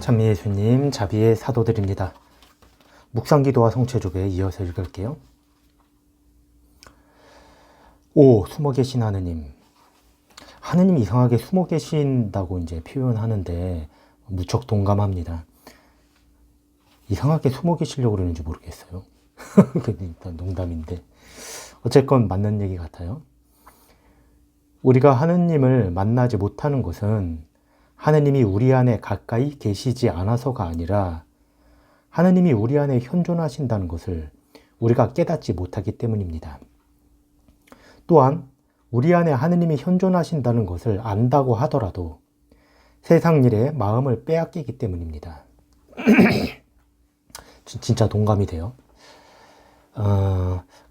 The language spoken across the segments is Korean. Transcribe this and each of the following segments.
찬미예수님 자비의 사도들입니다. 묵상기도와 성체조에 이어서 읽을게요. 오, 숨어 계신 하느님. 하느님 이상하게 숨어 계신다고 이제 표현하는데 무척 동감합니다. 이상하게 숨어 계시려고 그러는지 모르겠어요. 일단 농담인데. 어쨌건 맞는 얘기 같아요. 우리가 하느님을 만나지 못하는 것은 하느님이 우리 안에 가까이 계시지 않아서가 아니라 하느님이 우리 안에 현존하신다는 것을 우리가 깨닫지 못하기 때문입니다. 또한 우리 안에 하느님이 현존하신다는 것을 안다고 하더라도 세상 일에 마음을 빼앗기기 때문입니다. 진짜 동감이 돼요.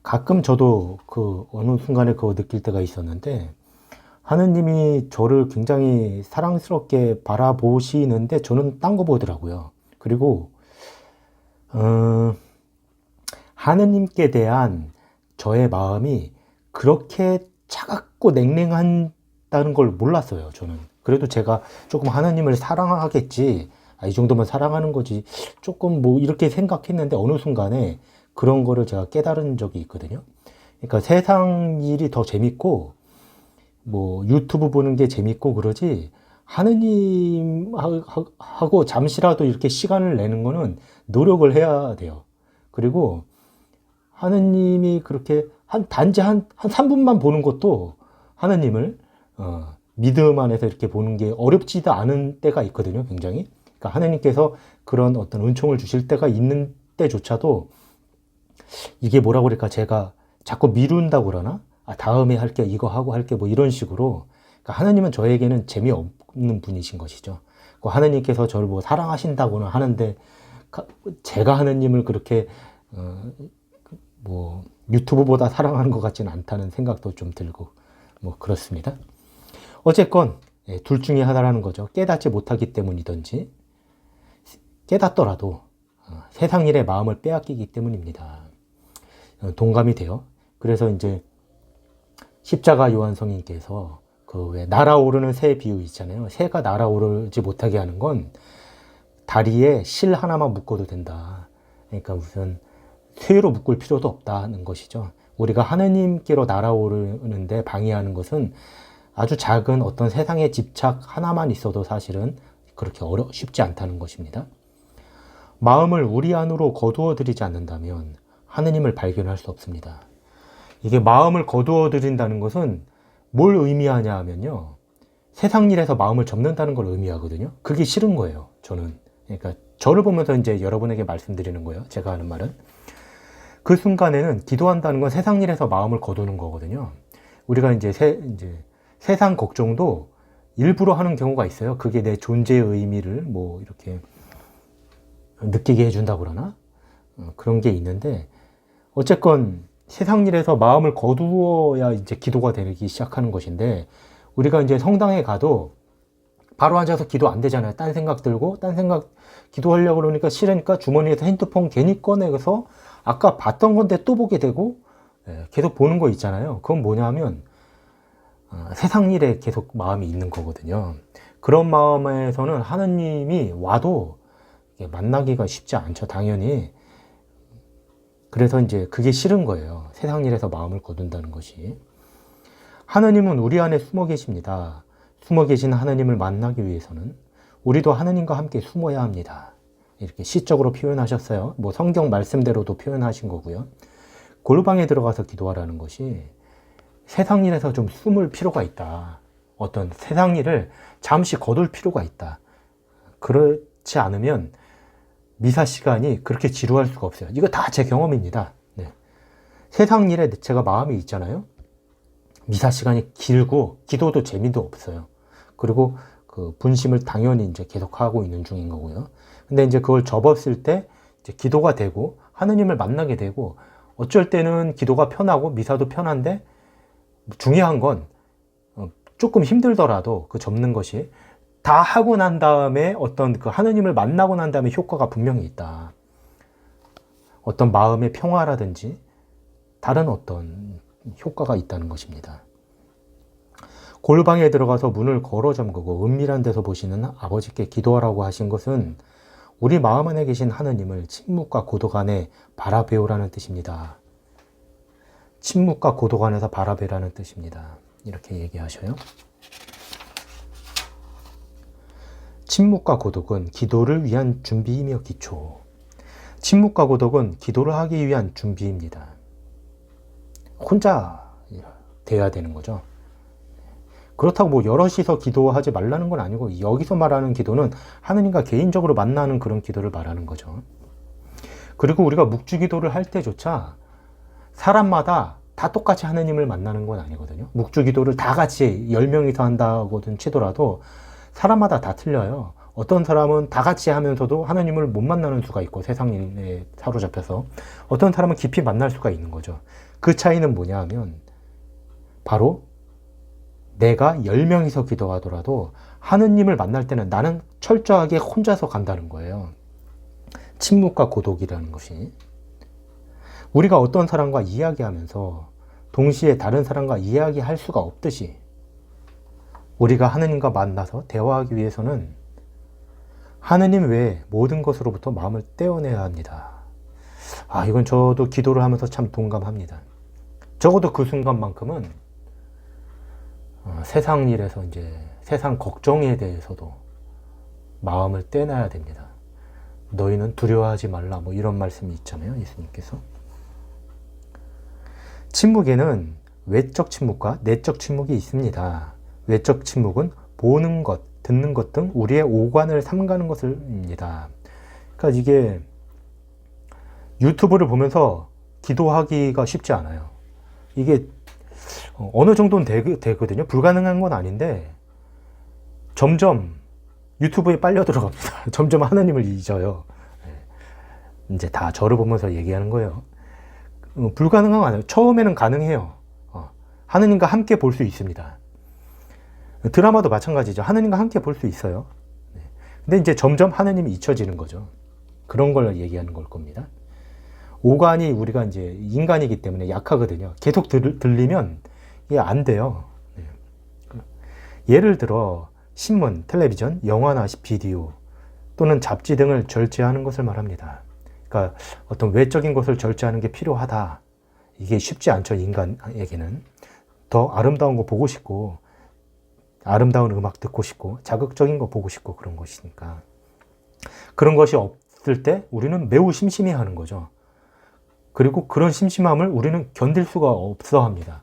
가끔 저도 어느 순간에 그거 느낄 때가 있었는데 하느님이 저를 굉장히 사랑스럽게 바라보시는데 저는 딴 거 보더라고요. 그리고 하느님께 대한 저의 마음이 그렇게 차갑고 냉랭한다는 걸 몰랐어요. 저는. 그래도 제가 조금 하느님을 사랑하겠지. 이 정도면 사랑하는 거지. 조금 뭐 이렇게 생각했는데 어느 순간에 그런 거를 제가 깨달은 적이 있거든요. 그러니까 세상 일이 더 재밌고 뭐 유튜브 보는 게 재밌고 그러지 하느님하고 잠시라도 이렇게 시간을 내는 거는 노력을 해야 돼요. 그리고 하느님이 그렇게 단지 한 3분만 보는 것도 하느님을 믿음 안에서 이렇게 보는 게 어렵지도 않은 때가 있거든요. 굉장히. 그러니까 하느님께서 그런 어떤 은총을 주실 때가 있는 때조차도 이게 뭐라고 그럴까 제가 자꾸 미룬다고 그러나 다음에 할게 이거 하고 할게 뭐 이런 식으로 그러니까 하느님은 저에게는 재미없는 분이신 것이죠. 하느님께서 저를 뭐 사랑하신다고는 하는데 제가 하느님을 그렇게 뭐 유튜브보다 사랑하는 것 같지는 않다는 생각도 좀 들고 뭐 그렇습니다. 어쨌건 둘 중에 하나라는 거죠. 깨닫지 못하기 때문이든지 깨닫더라도 세상 일에 마음을 빼앗기기 때문입니다. 동감이 돼요. 그래서 이제 십자가 요한 성인께서 왜 날아오르는 새 비유 있잖아요. 새가 날아오르지 못하게 하는 건 다리에 실 하나만 묶어도 된다. 그러니까 무슨 쇠로 묶을 필요도 없다는 것이죠. 우리가 하느님께로 날아오르는데 방해하는 것은 아주 작은 어떤 세상의 집착 하나만 있어도 사실은 그렇게 쉽지 않다는 것입니다. 마음을 우리 안으로 거두어 들이지 않는다면 하느님을 발견할 수 없습니다. 이게 마음을 거두어 들인다는 것은 뭘 의미하냐 하면요. 세상 일에서 마음을 접는다는 걸 의미하거든요. 그게 싫은 거예요. 저는. 그러니까 저를 보면서 이제 여러분에게 말씀드리는 거예요. 제가 하는 말은. 그 순간에는 기도한다는 건 세상 일에서 마음을 거두는 거거든요. 우리가 이제 세상 걱정도 일부러 하는 경우가 있어요. 그게 내 존재의 의미를 뭐 이렇게 느끼게 해준다고 그러나? 그런 게 있는데 어쨌건 세상 일에서 마음을 거두어야 이제 기도가 되기 시작하는 것인데 우리가 이제 성당에 가도 바로 앉아서 기도 안 되잖아요. 딴 생각 들고 딴 생각 기도하려고 그러니까 싫으니까 주머니에서 핸드폰 괜히 꺼내서 아까 봤던 건데 또 보게 되고 계속 보는 거 있잖아요. 그건 뭐냐면 세상 일에 계속 마음이 있는 거거든요. 그런 마음에서는 하느님이 와도 만나기가 쉽지 않죠. 당연히. 그래서 이제 그게 싫은 거예요. 세상 일에서 마음을 거둔다는 것이. 하느님은 우리 안에 숨어 계십니다. 숨어 계신 하느님을 만나기 위해서는 우리도 하느님과 함께 숨어야 합니다. 이렇게 시적으로 표현하셨어요. 뭐 성경 말씀대로도 표현하신 거고요. 골방에 들어가서 기도하라는 것이 세상 일에서 좀 숨을 필요가 있다. 어떤 세상 일을 잠시 거둘 필요가 있다. 그렇지 않으면 미사 시간이 그렇게 지루할 수가 없어요. 이거 다 제 경험입니다. 네. 세상 일에 제가 마음이 있잖아요. 미사 시간이 길고 기도도 재미도 없어요. 그리고 그 분심을 당연히 이제 계속 하고 있는 중인 거고요. 근데 이제 그걸 접었을 때 이제 기도가 되고 하느님을 만나게 되고 어쩔 때는 기도가 편하고 미사도 편한데 중요한 건 조금 힘들더라도 그 접는 것이 다 하고 난 다음에 어떤 그 하느님을 만나고 난 다음에 효과가 분명히 있다. 어떤 마음의 평화라든지 다른 어떤 효과가 있다는 것입니다. 골방에 들어가서 문을 걸어 잠그고 은밀한 데서 보시는 아버지께 기도하라고 하신 것은 우리 마음 안에 계신 하느님을 침묵과 고독 안에 바라배우라는 뜻입니다. 침묵과 고독 안에서 바라배라는 뜻입니다. 이렇게 얘기하셔요. 침묵과 고독은 기도를 위한 준비이며 기초. 침묵과 고독은 기도를 하기 위한 준비입니다. 혼자 돼야 되는 거죠. 그렇다고 뭐 여럿이서 기도하지 말라는 건 아니고, 여기서 말하는 기도는 하느님과 개인적으로 만나는 그런 기도를 말하는 거죠. 그리고 우리가 묵주기도를 할 때조차 사람마다 다 똑같이 하느님을 만나는 건 아니거든요. 묵주기도를 다 같이 10명이서 한다고든 치더라도 사람마다 다 틀려요. 어떤 사람은 다 같이 하면서도 하느님을 못 만나는 수가 있고, 세상에 사로잡혀서. 어떤 사람은 깊이 만날 수가 있는 거죠. 그 차이는 뭐냐 하면 바로 내가 10명이서 기도하더라도 하느님을 만날 때는 나는 철저하게 혼자서 간다는 거예요. 침묵과 고독이라는 것이. 우리가 어떤 사람과 이야기하면서 동시에 다른 사람과 이야기할 수가 없듯이 우리가 하느님과 만나서 대화하기 위해서는 하느님 외에 모든 것으로부터 마음을 떼어내야 합니다. 이건 저도 기도를 하면서 참 동감합니다. 적어도 그 순간만큼은 세상 일에서 이제 세상 걱정에 대해서도 마음을 떼놔야 됩니다. 너희는 두려워하지 말라, 뭐 이런 말씀이 있잖아요, 예수님께서. 침묵에는 외적 침묵과 내적 침묵이 있습니다. 외적 침묵은 보는 것, 듣는 것 등 우리의 오관을 삼가는 것입니다. 그러니까 이게 유튜브를 보면서 기도하기가 쉽지 않아요. 이게 어느 정도는 되거든요. 불가능한 건 아닌데 점점 유튜브에 빨려 들어갑니다. 점점 하나님을 잊어요. 이제 다 저를 보면서 얘기하는 거예요. 불가능한 건 아니에요. 처음에는 가능해요. 하느님과 함께 볼 수 있습니다. 드라마도 마찬가지죠. 하느님과 함께 볼 수 있어요. 근데 이제 점점 하느님이 잊혀지는 거죠. 그런 걸 얘기하는 걸 겁니다. 오관이 우리가 이제 인간이기 때문에 약하거든요. 계속 들리면 이게 안 돼요. 예를 들어 신문, 텔레비전, 영화나 비디오 또는 잡지 등을 절제하는 것을 말합니다. 그러니까 어떤 외적인 것을 절제하는 게 필요하다. 이게 쉽지 않죠. 인간에게는. 더 아름다운 거 보고 싶고, 아름다운 음악 듣고 싶고, 자극적인 거 보고 싶고, 그런 것이니까. 그런 것이 없을 때 우리는 매우 심심해하는 거죠. 그리고 그런 심심함을 우리는 견딜 수가 없어 합니다.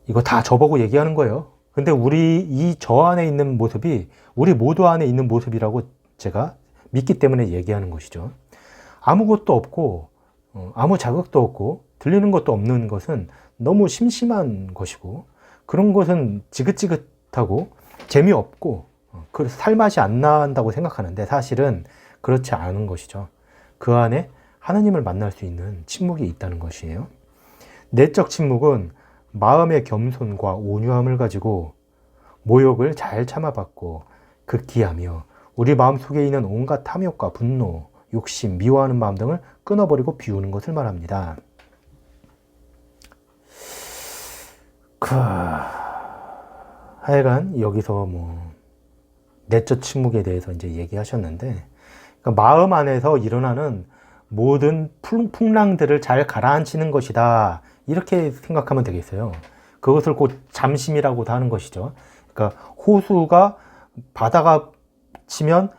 이거 다 저보고 얘기하는 거예요. 근데 이 저 안에 있는 모습이 우리 모두 안에 있는 모습이라고 제가 믿기 때문에 얘기하는 것이죠. 아무것도 없고 아무 자극도 없고 들리는 것도 없는 것은 너무 심심한 것이고, 그런 것은 지긋지긋하고 재미없고 그래서 살맛이 안 난다고 생각하는데, 사실은 그렇지 않은 것이죠. 그 안에 하느님을 만날 수 있는 침묵이 있다는 것이에요. 내적 침묵은 마음의 겸손과 온유함을 가지고 모욕을 잘 참아받고 극기하며 우리 마음 속에 있는 온갖 탐욕과 분노, 욕심, 미워하는 마음 등을 끊어버리고 비우는 것을 말합니다. 하여간 여기서 내적 침묵에 대해서 이제 얘기하셨는데, 그러니까 마음 안에서 일어나는 모든 풍랑들을 잘 가라앉히는 것이다, 이렇게 생각하면 되겠어요. 그것을 곧 잠심이라고도 하는 것이죠. 그러니까 호수가 바다가 치면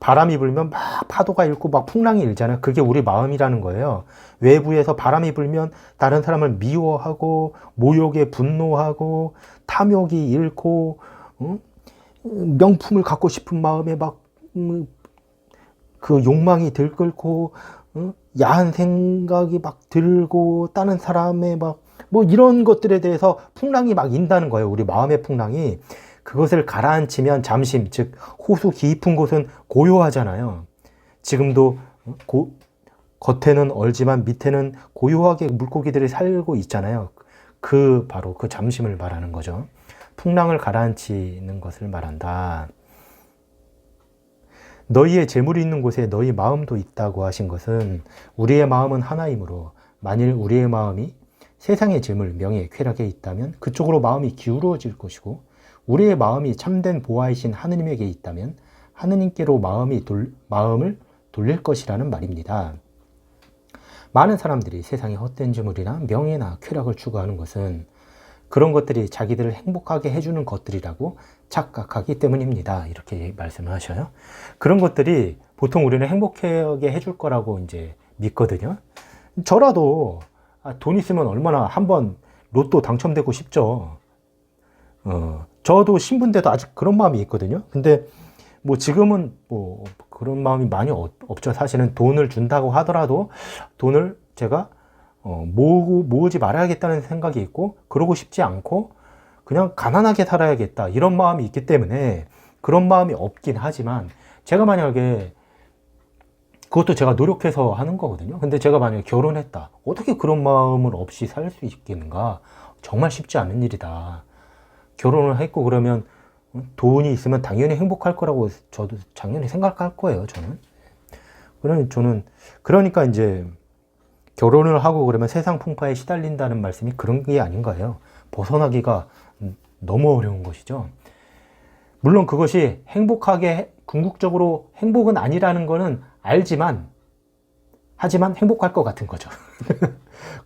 바람이 불면 막 파도가 일고 막 풍랑이 일잖아요. 그게 우리 마음이라는 거예요. 외부에서 바람이 불면 다른 사람을 미워하고 모욕에 분노하고 탐욕이 일고 명품을 갖고 싶은 마음에 막 그 욕망이 들끓고 야한 생각이 막 들고 다른 사람의 막 이런 것들에 대해서 풍랑이 막 인다는 거예요. 우리 마음의 풍랑이. 그것을 가라앉히면 잠심, 즉 호수 깊은 곳은 고요하잖아요. 지금도 겉에는 얼지만 밑에는 고요하게 물고기들이 살고 있잖아요. 바로 그 잠심을 말하는 거죠. 풍랑을 가라앉히는 것을 말한다. 너희의 재물이 있는 곳에 너희 마음도 있다고 하신 것은, 우리의 마음은 하나이므로 만일 우리의 마음이 세상의 재물, 명예, 쾌락에 있다면 그쪽으로 마음이 기울어질 것이고, 우리의 마음이 참된 보아이신 하느님에게 있다면 하느님께로 마음을 돌릴 것이라는 말입니다. 많은 사람들이 세상의 헛된 재물이나 명예나 쾌락을 추구하는 것은 그런 것들이 자기들을 행복하게 해주는 것들이라고 착각하기 때문입니다. 이렇게 말씀을 하셔요. 그런 것들이 보통 우리는 행복하게 해줄 거라고 이제 믿거든요. 저라도 돈 있으면 얼마나 한번 로또 당첨되고 싶죠. 저도 신분 때도 아직 그런 마음이 있거든요. 근데 뭐 지금은 뭐 그런 마음이 많이 없죠. 사실은 돈을 준다고 하더라도 돈을 제가 모으지 말아야겠다는 생각이 있고, 그러고 싶지 않고 그냥 가난하게 살아야겠다 이런 마음이 있기 때문에 그런 마음이 없긴 하지만, 제가 만약에 그것도 제가 노력해서 하는 거거든요. 근데 제가 만약에 결혼했다, 어떻게 그런 마음을 없이 살 수 있겠는가? 정말 쉽지 않은 일이다. 결혼을 했고 그러면 돈이 있으면 당연히 행복할 거라고 저도 당연히 생각할 거예요. 그러니까 이제 결혼을 하고 그러면 세상 풍파에 시달린다는 말씀이 그런 게 아닌가요? 벗어나기가 너무 어려운 것이죠. 물론 그것이 궁극적으로 행복은 아니라는 거는 알지만, 하지만 행복할 것 같은 거죠.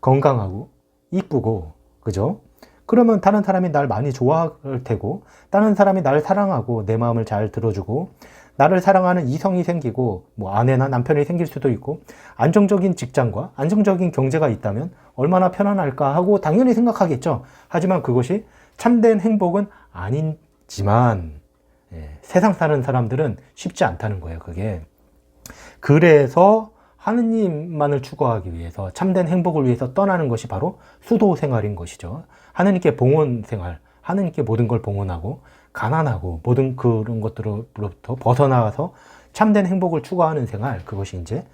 건강하고 이쁘고, 그죠? 그러면 다른 사람이 날 많이 좋아할 테고, 다른 사람이 날 사랑하고 내 마음을 잘 들어주고, 나를 사랑하는 이성이 생기고, 뭐 아내나 남편이 생길 수도 있고, 안정적인 직장과 안정적인 경제가 있다면 얼마나 편안할까 하고 당연히 생각하겠죠. 하지만 그것이 참된 행복은 아니지만, 세상 사는 사람들은 쉽지 않다는 거예요, 그게. 그래서 하느님만을 추구하기 위해서, 참된 행복을 위해서 떠나는 것이 바로 수도 생활인 것이죠. 하느님께 봉헌 생활, 하느님께 모든 걸 봉헌하고 가난하고 모든 그런 것들로부터 벗어나서 참된 행복을 추구하는 생활, 그것이 이제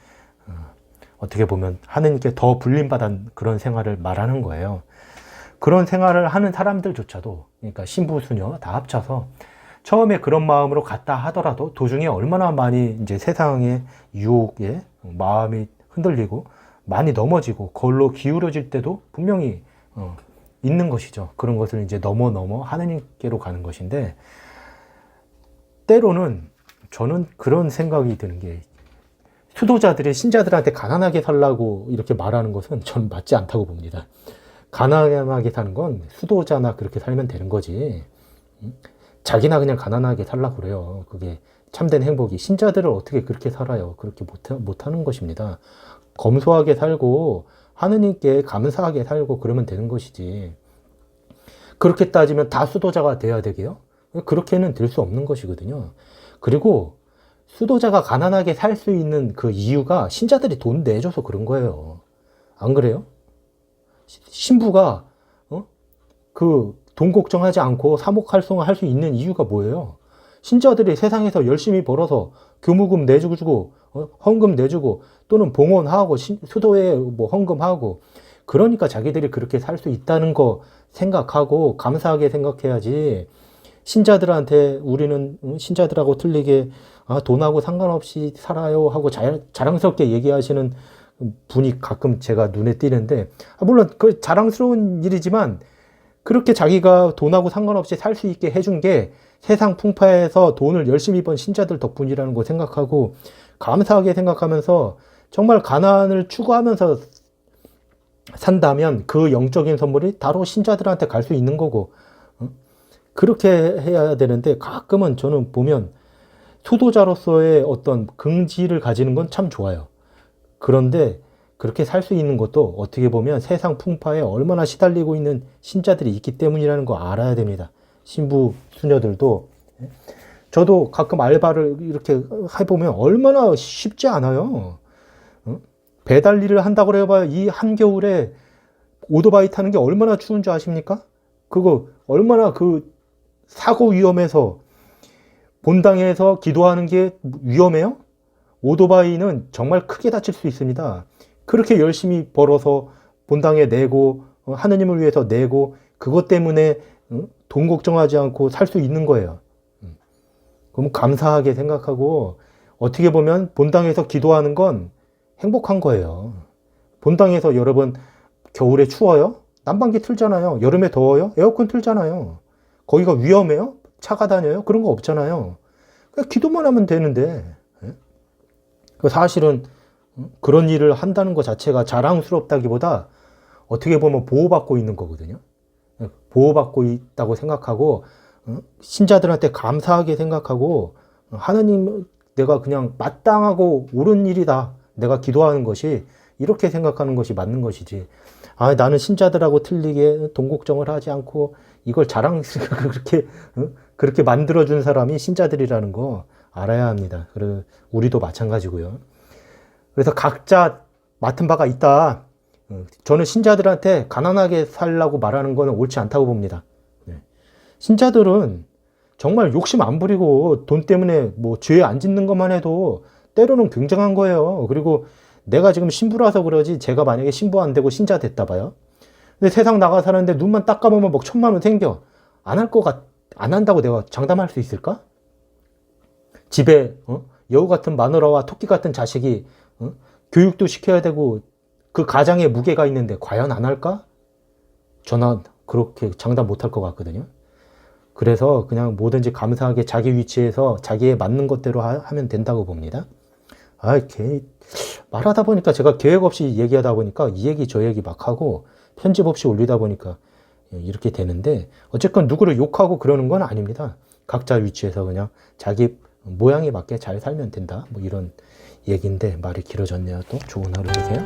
어떻게 보면 하느님께 더 불림받은 그런 생활을 말하는 거예요. 그런 생활을 하는 사람들조차도, 그러니까 신부, 수녀 다 합쳐서 처음에 그런 마음으로 갔다 하더라도 도중에 얼마나 많이 이제 세상의 유혹에 마음이 흔들리고 많이 넘어지고 그걸로 기울어질 때도 분명히 있는 것이죠. 그런 것을 이제 넘어 하느님께로 가는 것인데, 때로는 저는 그런 생각이 드는 게, 수도자들이 신자들한테 가난하게 살라고 이렇게 말하는 것은 저는 맞지 않다고 봅니다. 가난하게 사는 건 수도자나 그렇게 살면 되는 거지. 자기나 그냥 가난하게 살라고 그래요. 그게 참된 행복이. 신자들을 어떻게 그렇게 살아요? 그렇게 못하는 것입니다. 검소하게 살고 하느님께 감사하게 살고 그러면 되는 것이지. 그렇게 따지면 다 수도자가 돼야 되게요? 그렇게는 될 수 없는 것이거든요. 그리고 수도자가 가난하게 살 수 있는 그 이유가 신자들이 돈 내줘서 그런 거예요. 안 그래요? 신부가 그 돈 걱정하지 않고 사목활성화 할 수 있는 이유가 뭐예요? 신자들이 세상에서 열심히 벌어서 교무금 내주고 헌금 내주고 또는 봉헌하고 수도에 뭐 헌금하고, 그러니까 자기들이 그렇게 살 수 있다는 거 생각하고 감사하게 생각해야지. 신자들한테 우리는 신자들하고 틀리게 돈하고 상관없이 살아요 하고 자랑스럽게 얘기하시는 분이 가끔 제가 눈에 띄는데, 물론 그 자랑스러운 일이지만 그렇게 자기가 돈하고 상관없이 살 수 있게 해준 게 세상 풍파에서 돈을 열심히 번 신자들 덕분이라는 거 생각하고 감사하게 생각하면서 정말 가난을 추구하면서 산다면 그 영적인 선물이 바로 신자들한테 갈 수 있는 거고, 그렇게 해야 되는데, 가끔은 저는 보면 수도자로서의 어떤 긍지를 가지는 건 참 좋아요. 그런데 그렇게 살 수 있는 것도 어떻게 보면 세상 풍파에 얼마나 시달리고 있는 신자들이 있기 때문이라는 거 알아야 됩니다. 신부, 수녀들도. 저도 가끔 알바를 이렇게 해보면 얼마나 쉽지 않아요. 배달 일을 한다고 해봐야 이 한겨울에 오토바이 타는 게 얼마나 추운 줄 아십니까? 그거 얼마나 그 사고 위험해서 본당에서 기도하는 게 위험해요? 오토바이는 정말 크게 다칠 수 있습니다. 그렇게 열심히 벌어서 본당에 내고 하느님을 위해서 내고 그것 때문에 돈 걱정하지 않고 살 수 있는 거예요. 그럼 감사하게 생각하고, 어떻게 보면 본당에서 기도하는 건 행복한 거예요. 본당에서 여러분 겨울에 추워요? 난방기 틀잖아요. 여름에 더워요? 에어컨 틀잖아요. 거기가 위험해요? 차가 다녀요? 그런 거 없잖아요. 그냥 기도만 하면 되는데. 예? 사실은 그런 일을 한다는 것 자체가 자랑스럽다기보다 어떻게 보면 보호받고 있는 거거든요. 예, 보호받고 있다고 생각하고 신자들한테 감사하게 생각하고 하느님, 내가 그냥 마땅하고 옳은 일이다. 내가 기도하는 것이 이렇게 생각하는 것이 맞는 것이지. 아, 나는 신자들하고 틀리게 동국정을 하지 않고 이걸 자랑스럽게 그렇게 만들어준 사람이 신자들이라는 거 알아야 합니다. 그리고 우리도 마찬가지고요. 그래서 각자 맡은 바가 있다. 저는 신자들한테 가난하게 살라고 말하는 거는 옳지 않다고 봅니다. 신자들은 정말 욕심 안 부리고 돈 때문에 뭐 죄 안 짓는 것만 해도 때로는 굉장한 거예요. 그리고 내가 지금 신부라서 그러지, 제가 만약에 신부 안 되고 신자 됐다 봐요. 근데 세상 나가 사는데 눈만 딱 감으면 막 1,000만 원 생겨. 안 한다고 내가 장담할 수 있을까? 집에 여우 같은 마누라와 토끼 같은 자식이 교육도 시켜야 되고 그 가장에 무게가 있는데 과연 안 할까? 저는 그렇게 장담 못할 것 같거든요. 그래서 그냥 뭐든지 감사하게 자기 위치에서 자기에 맞는 것대로 하면 된다고 봅니다. 말하다 보니까 제가 계획 없이 얘기하다 보니까 이 얘기 저 얘기 막 하고 편집 없이 올리다 보니까 이렇게 되는데, 어쨌건 누구를 욕하고 그러는 건 아닙니다. 각자 위치에서 그냥 자기 모양에 맞게 잘 살면 된다. 뭐 이런 얘기인데 말이 길어졌네요. 또 좋은 하루 되세요.